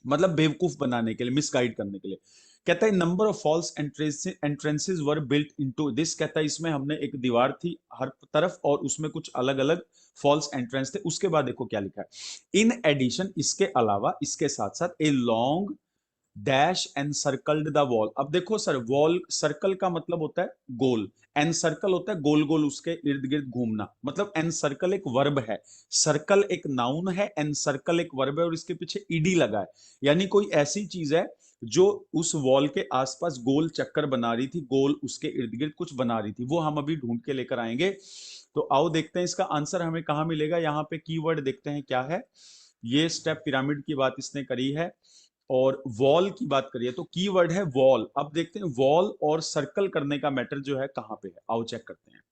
मतलब बेवकूफ बनाने के लिए, मिसगाइड करने के लिए। कहता है number of false entrances were built into this. कहता है इसमें हमने एक दीवार थी हर तरफ और उसमें कुछ अलग अलग फॉल्स एंट्रेंस थे। उसके बाद देखो क्या लिखा है, इन एडिशन, इसके अलावा, इसके साथ साथ, a long dash and circled the wall. अब देखो सर, वॉल, सर्कल का मतलब होता है गोल, एन सर्कल होता है गोल गोल उसके इर्द गिर्द घूमना, मतलब एन सर्कल एक वर्ब है, सर्कल एक नाउन है, एन सर्कल एक वर्ब है और इसके पीछे ईडी लगा है। यानी कोई ऐसी चीज है जो उस वॉल के आसपास गोल चक्कर बना रही थी, गोल उसके इर्द गिर्द कुछ बना रही थी, वो हम अभी ढूंढ के लेकर आएंगे। तो आओ देखते हैं इसका आंसर हमें कहाँ मिलेगा। यहाँ पे कीवर्ड देखते हैं क्या है। ये स्टेप पिरामिड की बात इसने करी है और वॉल की बात करिए, तो कीवर्ड है वॉल। अब देखते हैं वॉल और सर्कल करने का मैटर जो है कहां पे है, आओ चेक करते हैं।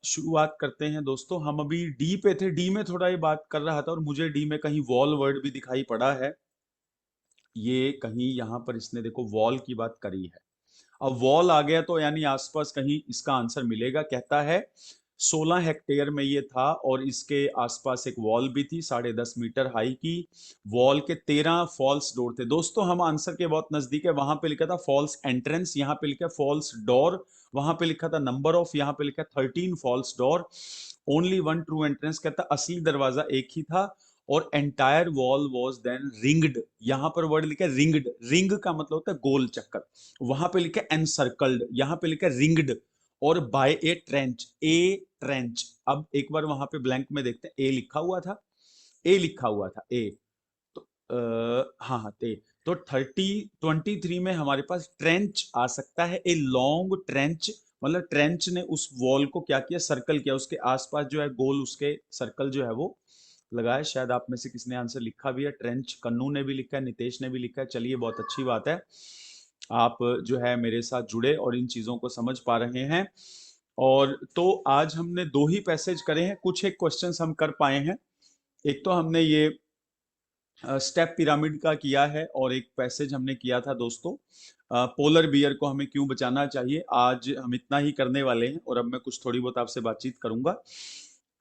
शुरुआत करते हैं दोस्तों। हम अभी डी पे थे, डी में थोड़ा ये बात कर रहा था और मुझे डी में कहीं वॉल वर्ड भी दिखाई पड़ा है। ये कहीं यहां पर इसने देखो वॉल की बात करी है। अब वॉल आ गया तो यानी आसपास कहीं इसका आंसर मिलेगा। कहता है 16 हेक्टेयर में ये था और इसके आसपास एक वॉल भी थी 10.5 मीटर हाई की। वॉल के 13 फॉल्स डोर थे। दोस्तों हम आंसर के बहुत नजदीक है। वहां पे लिखा था फॉल्स एंट्रेंस, यहाँ पे लिखा फॉल्स डोर, वहां पे लिखा था नंबर ऑफ, यहाँ पे लिखा 13 false door, only one true entrance. कहता असली दरवाजा एक ही था और entire wall was then ringed. यहां पर वर्ड लिखा है रिंग्ड, रिंग का मतलब होता है गोल चक्कर, वहां पे लिखा है एनसर्कल्ड, यहां पे लिखा है रिंग्ड, और बाय ए ट्रेंच, ए ट्रेंच। अब एक बार वहां पे ब्लैंक में देखते हैं, ए लिखा हुआ था, ए लिखा हुआ था, ए। तो हाँ हाँ ते, तो 23 में हमारे पास ट्रेंच आ सकता है, ए लॉन्ग ट्रेंच। मतलब ट्रेंच ने उस वॉल को क्या किया, सर्कल किया, उसके आसपास जो है गोल उसके सर्कल जो है वो लगाया। शायद आप में से किसने आंसर लिखा भी है, ट्रेंच, कन्नू ने भी लिखा है, नितेश ने भी लिखा है। चलिए बहुत अच्छी बात है, आप जो है मेरे साथ जुड़े और इन चीजों को समझ पा रहे हैं। और तो आज हमने 2 ही पैसेज करे हैं, कुछ एक क्वेश्चंस हम कर पाए हैं। एक तो हमने ये स्टेप पिरामिड का किया है और एक पैसेज हमने किया था दोस्तों पोलर बियर को हमें क्यों बचाना चाहिए। आज हम इतना ही करने वाले हैं और अब मैं कुछ थोड़ी बहुत आपसे बातचीत करूंगा।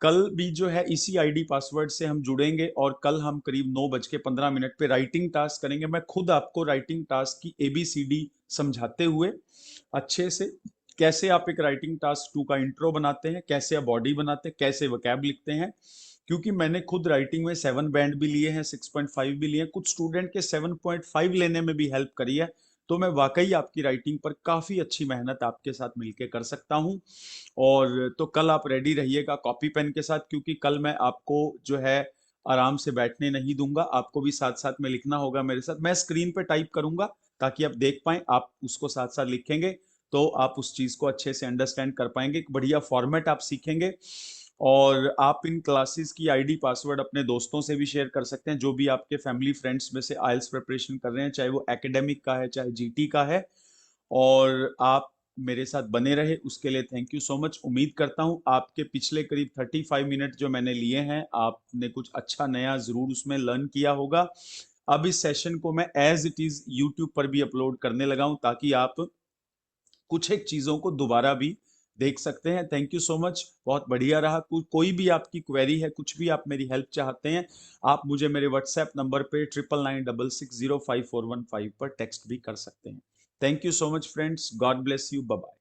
कल भी जो है इसी आईडी पासवर्ड से हम जुड़ेंगे और कल हम करीब 9:15 पे राइटिंग टास्क करेंगे। मैं खुद आपको राइटिंग टास्क की ABCD समझाते हुए अच्छे से, कैसे आप एक राइटिंग टास्क 2 का इंट्रो बनाते हैं, कैसे आप बॉडी बनाते हैं, कैसे वोकैब लिखते हैं, क्योंकि मैंने खुद राइटिंग में 7 बैंड भी लिए हैं, 6.5 भी लिए हैं, कुछ स्टूडेंट के 7.5 लेने में भी हेल्प करी है। तो मैं वाकई आपकी राइटिंग पर काफी अच्छी मेहनत आपके साथ मिलकर कर सकता हूं। और तो कल आप रेडी रहिएगा कॉपी पेन के साथ, क्योंकि कल मैं आपको जो है आराम से बैठने नहीं दूंगा, आपको भी साथ साथ में लिखना होगा मेरे साथ। मैं स्क्रीन पे टाइप करूंगा ताकि आप देख पाएं, आप उसको साथ साथ लिखेंगे तो आप उस चीज को अच्छे से अंडरस्टैंड कर पाएंगे, एक बढ़िया फॉर्मेट आप सीखेंगे। और आप इन क्लासेस की आईडी पासवर्ड अपने दोस्तों से भी शेयर कर सकते हैं, जो भी आपके फैमिली फ्रेंड्स में से आइल्स प्रिपरेशन कर रहे हैं, चाहे वो एकेडमिक का है चाहे GT का है। और आप मेरे साथ बने रहे उसके लिए थैंक यू सो मच। उम्मीद करता हूं आपके पिछले करीब 35 मिनट जो मैंने लिए हैं, आपने कुछ अच्छा नया जरूर उसमें लर्न किया होगा। अब इस सेशन को मैं एज इट इज यूट्यूब पर भी अपलोड करने लगा हूं ताकि आप कुछ एक चीजों को दोबारा भी देख सकते हैं। थैंक यू सो मच, बहुत बढ़िया रहा। कोई भी आपकी क्वेरी है, कुछ भी आप मेरी हेल्प चाहते हैं, आप मुझे मेरे व्हाट्सएप नंबर पे 9996605415 पर टेक्स्ट भी कर सकते हैं। Thank you so much friends, God bless you, bye bye.